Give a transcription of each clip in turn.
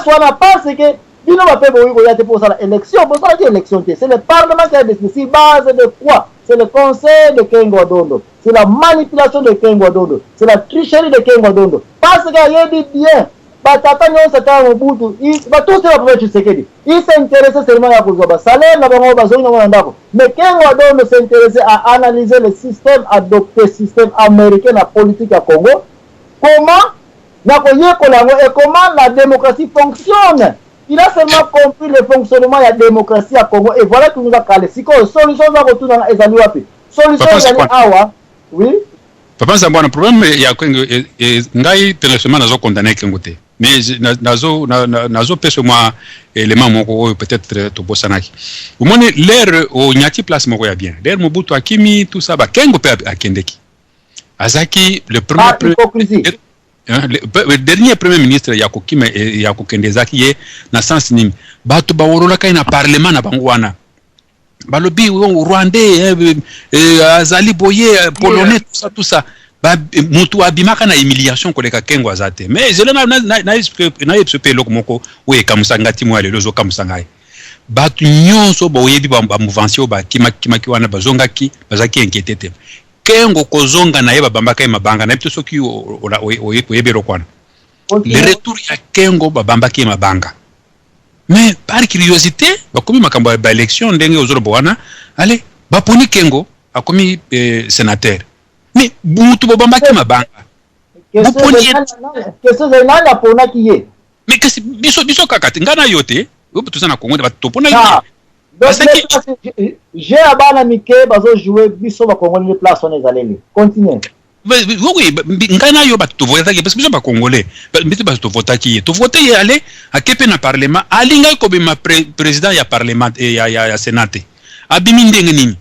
wana parce que bino ba pe boyi ko yate pour ça l'élection, pour ça l'élection c'est le parlement qui a décidé si base de quoi? C'est le conseil de Kengo Dondo. C'est la manipulation de Kengo Dondo. C'est la tricherie de Kengo Dondo. Parce qu'il y a dit bien, Batata non c'est un Mobutu, il va tout se rappeler Tshisekedi. Il s'intéressait seulement à Kuzoba salaire na bango bazoni na ndako. Mais Kengo Dondo s'intéressait à analyser le système adopté, système américain la politique à Congo. Comment et comment la démocratie fonctionne. Il a seulement compris le fonctionnement de la démocratie à Congo et voilà qu'il nous a calé. Si quoi solution va retourner dans les Alouapi. Solution est awa. Oui. Papa c'est un problème il y a ngai international nazo condamné Kengote. Mais nazo pèse moi élément moko peut-être to bosanaki. Au moins l'air au nyati place moko ya bien. L'air Mobutu Akimi tout ça ba Kengo pe akendeki. Azaki le premier le dernier premier ministre Yakokime Yakokendezaki ye na sens nini bato ba worola kai na parlement na bangwana balobi rwandais azali boye polonais tout ça ba mutu abimaka na humiliation koleka Kengo azate mais je na expliquer loko moko we kamusangati mo lelo zo kamusangai bato nyonso boyebi ba mouvance ba kimakiwana bazongaki bazaki inquiété Kengo kozonga na yeba bambaka ya mabanga na pito soki oyebero kwana. Le retour ya Kengo babambaka ya mabanga. Mais par curiosité, bakomi makambo ba élection ndenge ozoro bwana, allez, baponi Kengo akomi sénateur. Mais butu babambaka ya mabanga. Boponi question za nani pona kiye. Mais kasi biso kakati ngana yote, obutu na Kongo batopona j'ai abana mike bazo jouer biso ba congolais les places on est allés continuez oui ngana yo ba to voter parce que biso ba congolais biso ba to voter qui to voter y aller à kepe na parlement alinga ko be ma président ya parlement ya sénat abimi ndenge nini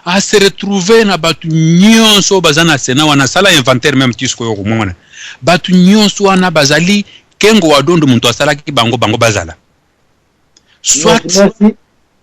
a se retrouver na batu nyonso bazana sénat wana sala inventaire même tisko yo komona batu nyonso wana bazali Kengo wadondo muntu asala ki bango bazala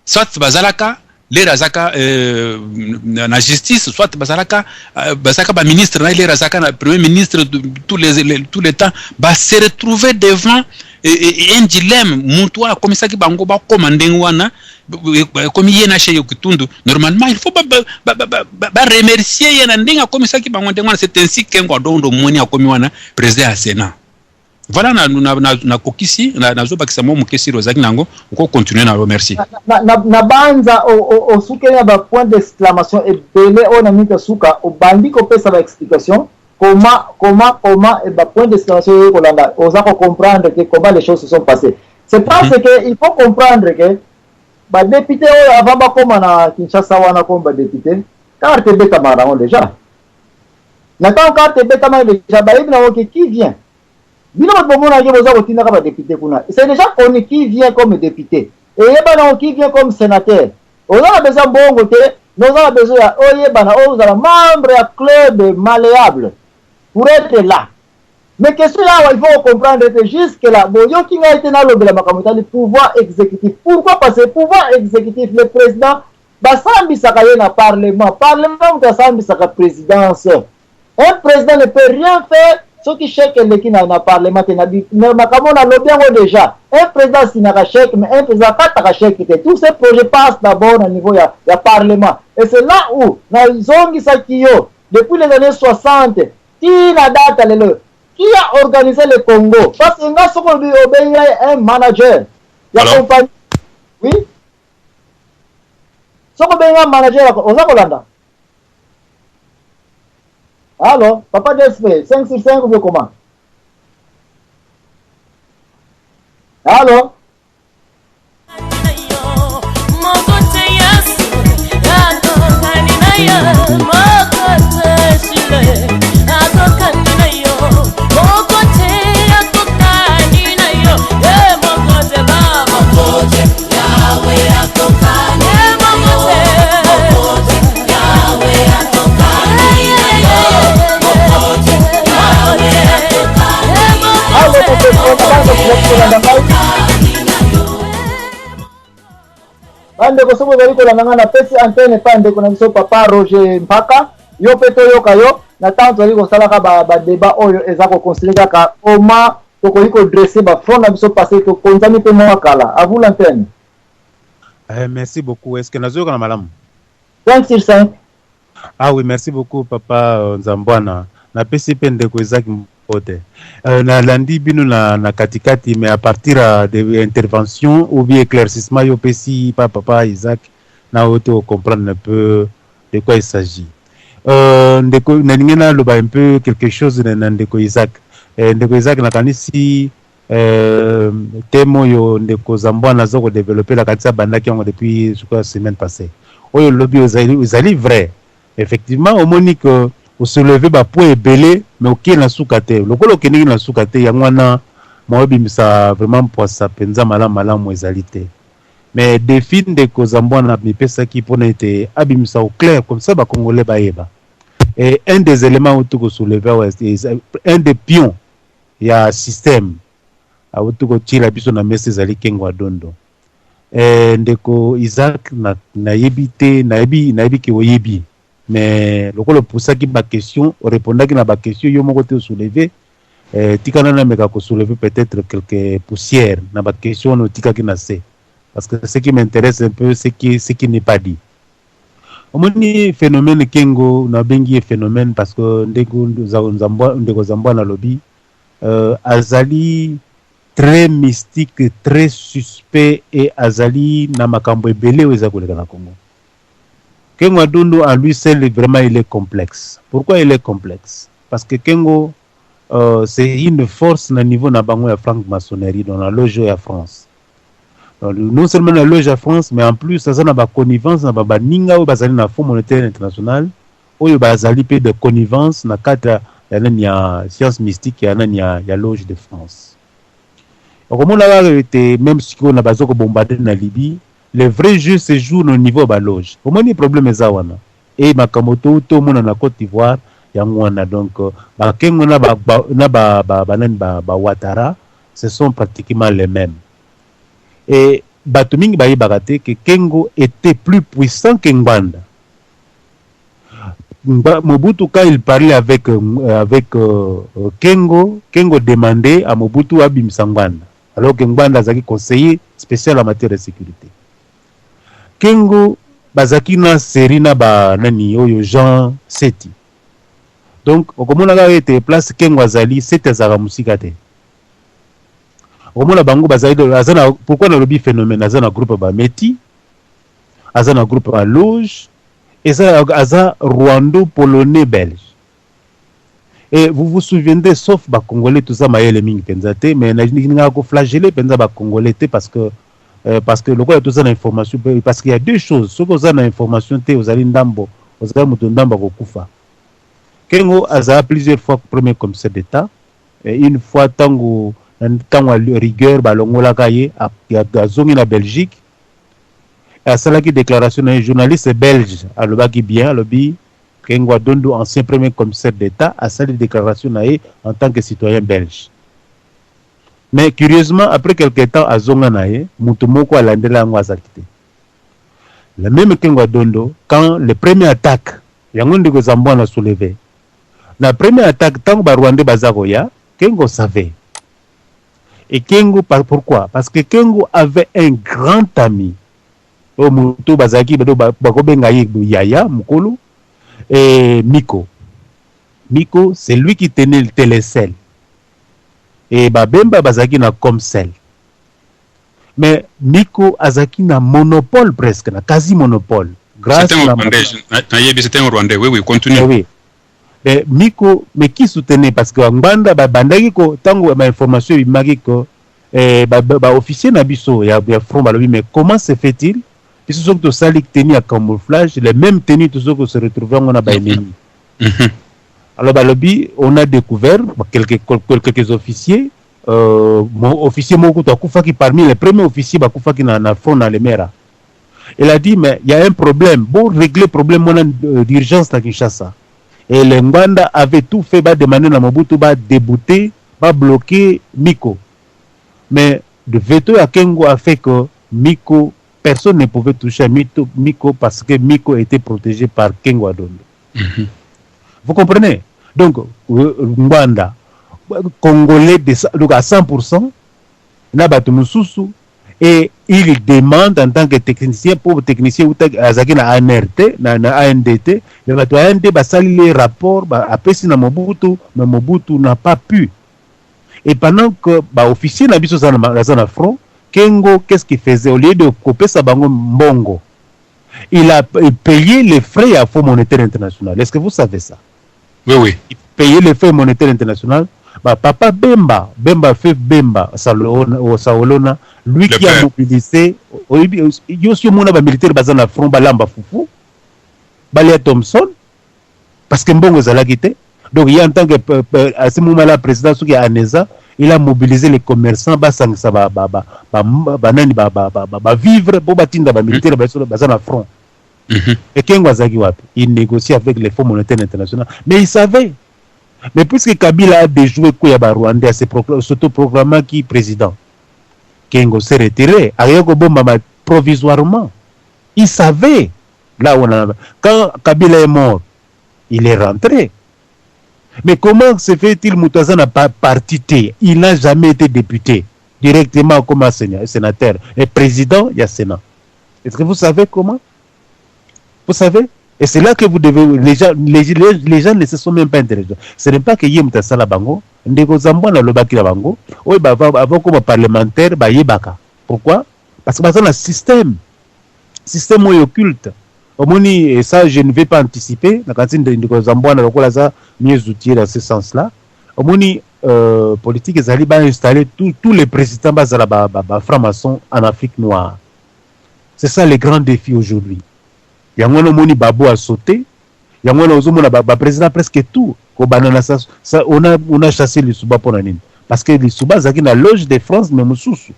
soit bazalaka lera zaka na justice soit bazalaka ba ministre na lera zaka na premier ministre tous les temps ba se retrouver devant un dilemme muntu a comme ça ki bango ba commander wana comme yena chez Kitundu normalement il faut ba remercier yena ndinga comme ça ki bango ndengwana c'est ainsi Kengo Dondo moni a comme wana président à Sénat. Voilà na kokisi na zo bakisa mo mukesi rozaki nango uko continuer na remercier na banza o sukenya ba point d'exclamation et belé on a mis suka o bandi ko pesa ba explication comment et ba point d'exclamation ko landa oza ko comprendre que comment les choses se sont passées c'est parce que il faut comprendre que ba député avant ba koma na Kinshasa wana comme ba député carte beta marango déjà na carte beta marango déjà ba ibna oki qui vient. C'est déjà connu qui vient comme député. Et qui vient comme sénateur. On a besoin de bon côté. Nous avons besoin de membre à club malléable pour être là. Mais qu'est-ce que là, il faut comprendre que jusque là, qui a été dans le pouvoir exécutif. Pourquoi? Parce que le pouvoir exécutif, le président, Bassambi Sakaye na parlement. Parlement, Bassambi Saka présidence. Un président ne peut rien faire. Ce qui chèque l'équipe dans le parlement, déjà. Un président n'a chèque, mais un président n'a chèque. Tous ces projets passent d'abord au niveau du parlement. Et c'est là où, depuis les années 60, qui a organisé le Congo? Parce qu'il y a un manager. Il y a compagnie. Oui? Ce qu'il y a un manager, on a alors, papa DSP, 5 sur 5 ou comment? Alors? Bande ko sobo bali ko langa na pesi antenne pande ko na biso papa Roger Mpaka yo peto yo kayo na tanto ali ko sala ka ba débat oyo ezako considérer ka oma tokoki dresser ba front na biso passé to konzami pe mwa kala. À vous l'antenne. Merci beaucoup. Est-ce que nazoka na malamu? 5 sur 5. Ah oui, merci beaucoup papa Nzambwana. Na PCP ndeko Isaac Mpote. Na landi bino na katikati, mais à partir de intervention ou bien éclaircissement yo pesi papa Isaac na auto comprendre un peu de quoi il s'agit. Ndeko na ningena loba un peu quelque chose na ndeko Isaac. Ndeko Isaac na kanisi temo yo ndeko Zambwana zoko développer la katisa bandaki yango depuis je crois semaine passée. Oyo lobby osali vrai. Effectivement, au monique au soulever ba point belé mais aucun na soukate. Lokolo keniki na soukate yangwana mobi misa vraiment poisa penza malamu ezalité. Mais défi ndeko Zambwana mi pesa ki pona été abimisa au clair comme ça ba congolais ba yeba. Et un des éléments où tout soulever un des pions il y a un système a utuko chila biso na messe zali kengwa dondo. Ndeko Isaac na yebite na yebi ki oyebi. Mais lokolo pusaki ba question répondaki na ba question yo moko te soulever tikana na meka ko soulever peut-être quelques poussières na ba question no tikaki na se parce que ce qui m'intéresse un peu c'est qui n'est pas dit. Omoni phénomène kengo na bengi phénomène parce que ndeko Zambwa na lobby azali très mystique, très suspect et azali na makambo ebele weza koleka na Congo. Kengo Adondo en lui seul vraiment il est complexe. Pourquoi il est complexe? Parce que Kengo c'est une force na niveau na bango ya franc-maçonnerie dans la loge ya France. Donc, non seulement la loge à France, mais en plus ça na ba connivence na ba ninga ou bazali na Fonds monétaire international ou bazali pe de connivence na cadre ya science mystique ya loge de France. Comme on a été même si on a bazoko bombardé na Libye, le vrai jeu se joue au niveau de la loge. Comment les problèmes zawana et makamoto tout monde na Côte d'Ivoire yangwana donc ba kengo na ba Ouattara ce sont pratiquement les mêmes. Et Batuming Baye Bagate que Kengo était plus puissant que Ngwanda. Mobutu quand il parlait avec Kengo demandait à Mobutu abimisa Ngwanda. Alors que Ngwanda zaki conseiller spécial en matière de sécurité. Kengo bazaki na serina ba nani oyo Jean Seti. Donc okomona ga était place Kengo azali Seti azara musikate. Okomona bango bazali azana pourquoi na lobby phénomène azana groupe ba Meti azana groupe ba Loge et ça aza Rwando polonais belge. Et vous vous souvenez, sauf les Congolais, tout ça, maïle mingi penzate, mais n'a pas flagellé penza ba Congolais parce que le quoi tout ça l'information parce qu'il y a deux choses. Ce que vous avez l'information te, vous allez ndambo, vous allez mutondamba kokufa. Kengo a plusieurs fois premier commissaire d'État, et une fois tango rigueur balongola kaye a zongi na Belgique. Et à cela qui déclaration d'un journaliste belge à l'obaki bien à l'obi Kengo Adondo, ancien premier commissaire d'État, a salué déclaration en tant que citoyen belge. Mais curieusement, après quelques temps, à Zonganaye, Moutoumoko a landela Ngwazakite. Le même Kengo Adondo, quand le premier attaque, Yangonde Zambouan a soulevé. La première attaque, tant que Rwanda Bazagoya, Kengo savait. Et Kengo, pourquoi? Parce que Kengo avait un grand ami. Au Moutou Bazaki, Bakobengaye Yaya, Mukolo. Et Miko, c'est lui qui tenait le télécell. Et Babemba Bazaki na comme celle. Mais Miko Azaki na monopole presque, na quasi monopole. C'était un Rwandais. C'était un Rwandais. Oui, continue. Oui. Et Miko, mais qui soutenait? Parce que Ngwanda, Bandaki, tango ma information, il m'a dit que officier Nabiso, il y a front, mais comment se fait-il? Ils sont tous sali tenus à camouflage, les mêmes tenues tous ceux qui se retrouvaient on a ennemi. Alors on a découvert quelques officiers, officier Mokuta Koufaki parmi les premiers officiers Koufaki na front dans les mers. Il a dit mais il y a un problème, bon régler le problème d'urgence à Kinshasa. Et les Ngwanda avaient tout fait ba demander à Mobutu ba débouter, ba bloquer Miko. Mais le veto à Kengo a fait que Miko personne ne pouvait toucher Miko parce que Miko était protégé par Kengo Adondo. Vous comprenez? Donc, Ngwanda, congolais donc à 100%, na bato mususu, et il demande en tant que technicien, pour technicien ou azaki na ANRT, na ANDT, le bato AND basali les rapports, apesi na Mobutu, mais Mobutu n'a pas pu. Et pendant que officier na biso za na front, Kengo, qu'est-ce qu'il faisait? Au lieu de couper sa bango mbongo, il a payé les frais à Fonds monétaire international. Est-ce que vous savez ça? Oui, oui. Il payait les frais monétaires international. Papa Bemba fait Bemba, Saolona, lui qui a mobilisé, Yosio Mona militaire basé na front, Balamba Foufou, Balia Thompson, parce que Mbongo Zalagite. Donc, il y a en tant que, à ce moment-là, président Souki Aneza, il a mobilisé les commerçants, vivre, pour batinda militaire basé na front. Et Kengo Zagi Wapi, il négocie avec les fonds monétaires internationaux. Mais il savait. Mais puisque Kabila a déjoué Kouyaba Rwanda à s'autoproclamant qui président, Kengo s'est retiré, Arioko Bomba provisoirement. Il savait. Là où on a... Quand Kabila est mort, il est rentré. Mais comment se fait-il Moutaza n'a pas parti? Il n'a jamais été député. Directement comme un sénateur. Et président, il y a Sénat. Est-ce que vous savez comment? Vous savez? Et c'est là que vous devez... Les gens ne se sont même pas intéressés. Ce n'est pas que Yemta Sala Bango, Ndeko Zambouana Lobaki la Bango, oui, avant comme parlementaire, Yebaka. Pourquoi? Parce que c'est un système occulte. Et ça, je ne vais pas anticiper. La cantine de Ndeko Zambouana, mieux outillé dans ce sens-là. Politique, ils allaient installer tous les présidents francs-maçons en Afrique noire. C'est ça le grand défi aujourd'hui. Yangono moni Babo a sauté, yangono ozomona président presque tout. Ça, on a chassé les Souba pour nanine. Parce que les Souba zaki na loge de France mais mususu.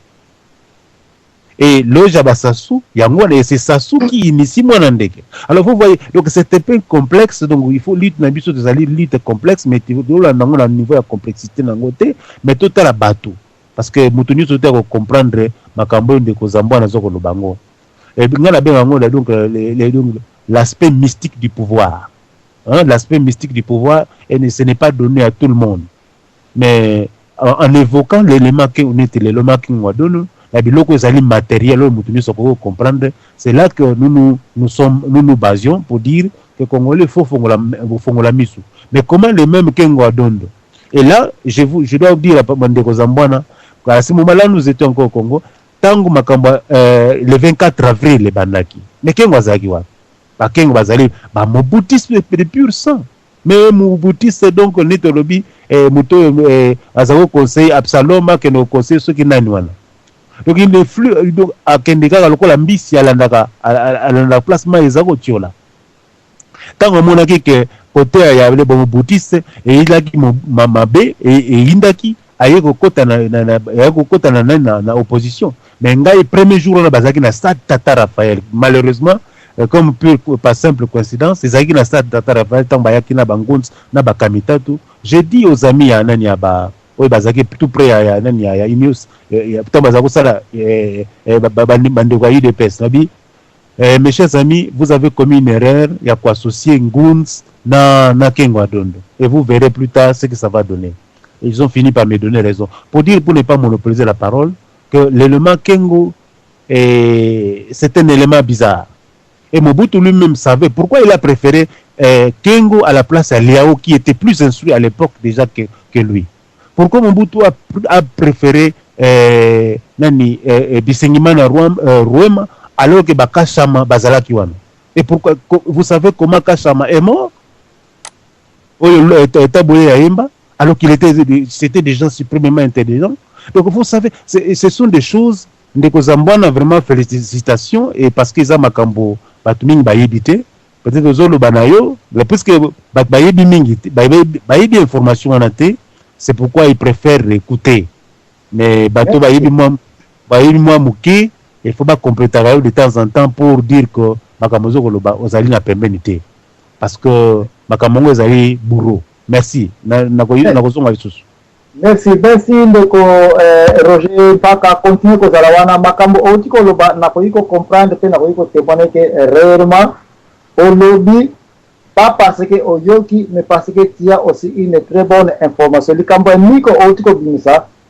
Et loge à Bassassou, yangono et c'est Sassou qui initie Mwanandeke. Alors vous voyez, donc c'est un peu complexe, donc il faut lutter nabiso des alliés lutte complexe, mais tu vois là on niveau de complexité nangote, mais tout à la bateau. Parce que mutuni sote à comprendre makambo de Kozambo na zoko lobango. Et donc l'aspect mystique du pouvoir. Hein, l'aspect mystique du pouvoir, et ce n'est pas donné à tout le monde. Mais en évoquant l'élément qu'on est, l'élément qu'on a donné, les matériels, comprendre, c'est là que nous nous basions pour dire que Congolais faut la mise. Mais comment les mêmes Kengo Adondo? Et là, je dois vous dire à Mandeko Zambouana, à ce moment-là, nous étions encore au Congo. Tango makamba le 24 avril le bandaki mais Kengo azaki wa ba Kengo bazali ba mobutisme de pur sang mais mobutiste donc nitolobi muto azako conseil Absaloma que nos conseils ceux qui nani wana donc il ne flux donc akendeka lokola mbisi alandaka alanda placement ezako tiola tango monaki que côté ya le mobutiste et il a qui mabe et indaki ayeko kota na opposition. Mais ngai premier jour on a bazaki na stade Tata Raphaël. Malheureusement, comme par simple coïncidence, les agis na stade Tata Raphaël tant bayaki na bangonz na bakamitatu. J'ai dit aux amis ya nani ya ba oy bazaki tout près ya nani ya Ineos tant bazako sala bandeko ya UDPS nabi. Mes chers amis, vous avez commis une erreur, il y a quoi associer Ngounz na Kengo Adondo. Et vous verrez plus tard ce que ça va donner. Ils ont fini par me donner raison. Pour ne pas monopoliser la parole, que l'élément Kengo, c'est un élément bizarre. Et Mobutu lui-même savait pourquoi il a préféré Kengo à la place à Liao, qui était plus instruit à l'époque déjà que lui. Pourquoi Mobutu a préféré Bisengimana Rouema alors que Bakashama Bazalaki Wana. Et pourquoi vous savez comment Kashama est mort? Alors qu'il c'était des gens suprêmement intelligents. Donc vous savez, ce sont des choses, Ndeko Zambouana vraiment félicitations, et parce qu'ils ont makambo, Batming Bayébité, peut-être aux autres Banayo, puisque Bayebi Mingi, Bayebi information en athée, c'est pourquoi ils préfèrent écouter. Mais Bato Bayebi moi Mouké, il ne faut pas compléter de temps en temps pour dire que Makamozo Koloba, Ozali n'a pas bénité. Parce que Makamongo Ozali bourreau. Merci. Merci ndeko Roger Baka continue ko zalawana makambo otiko loba na ko comprendre pe na ko témoigner que réellement au lobby pas parce que Oyoki, mais parce que tu as aussi une très bonne information. Le Camboué Nico Otiko Bimisa,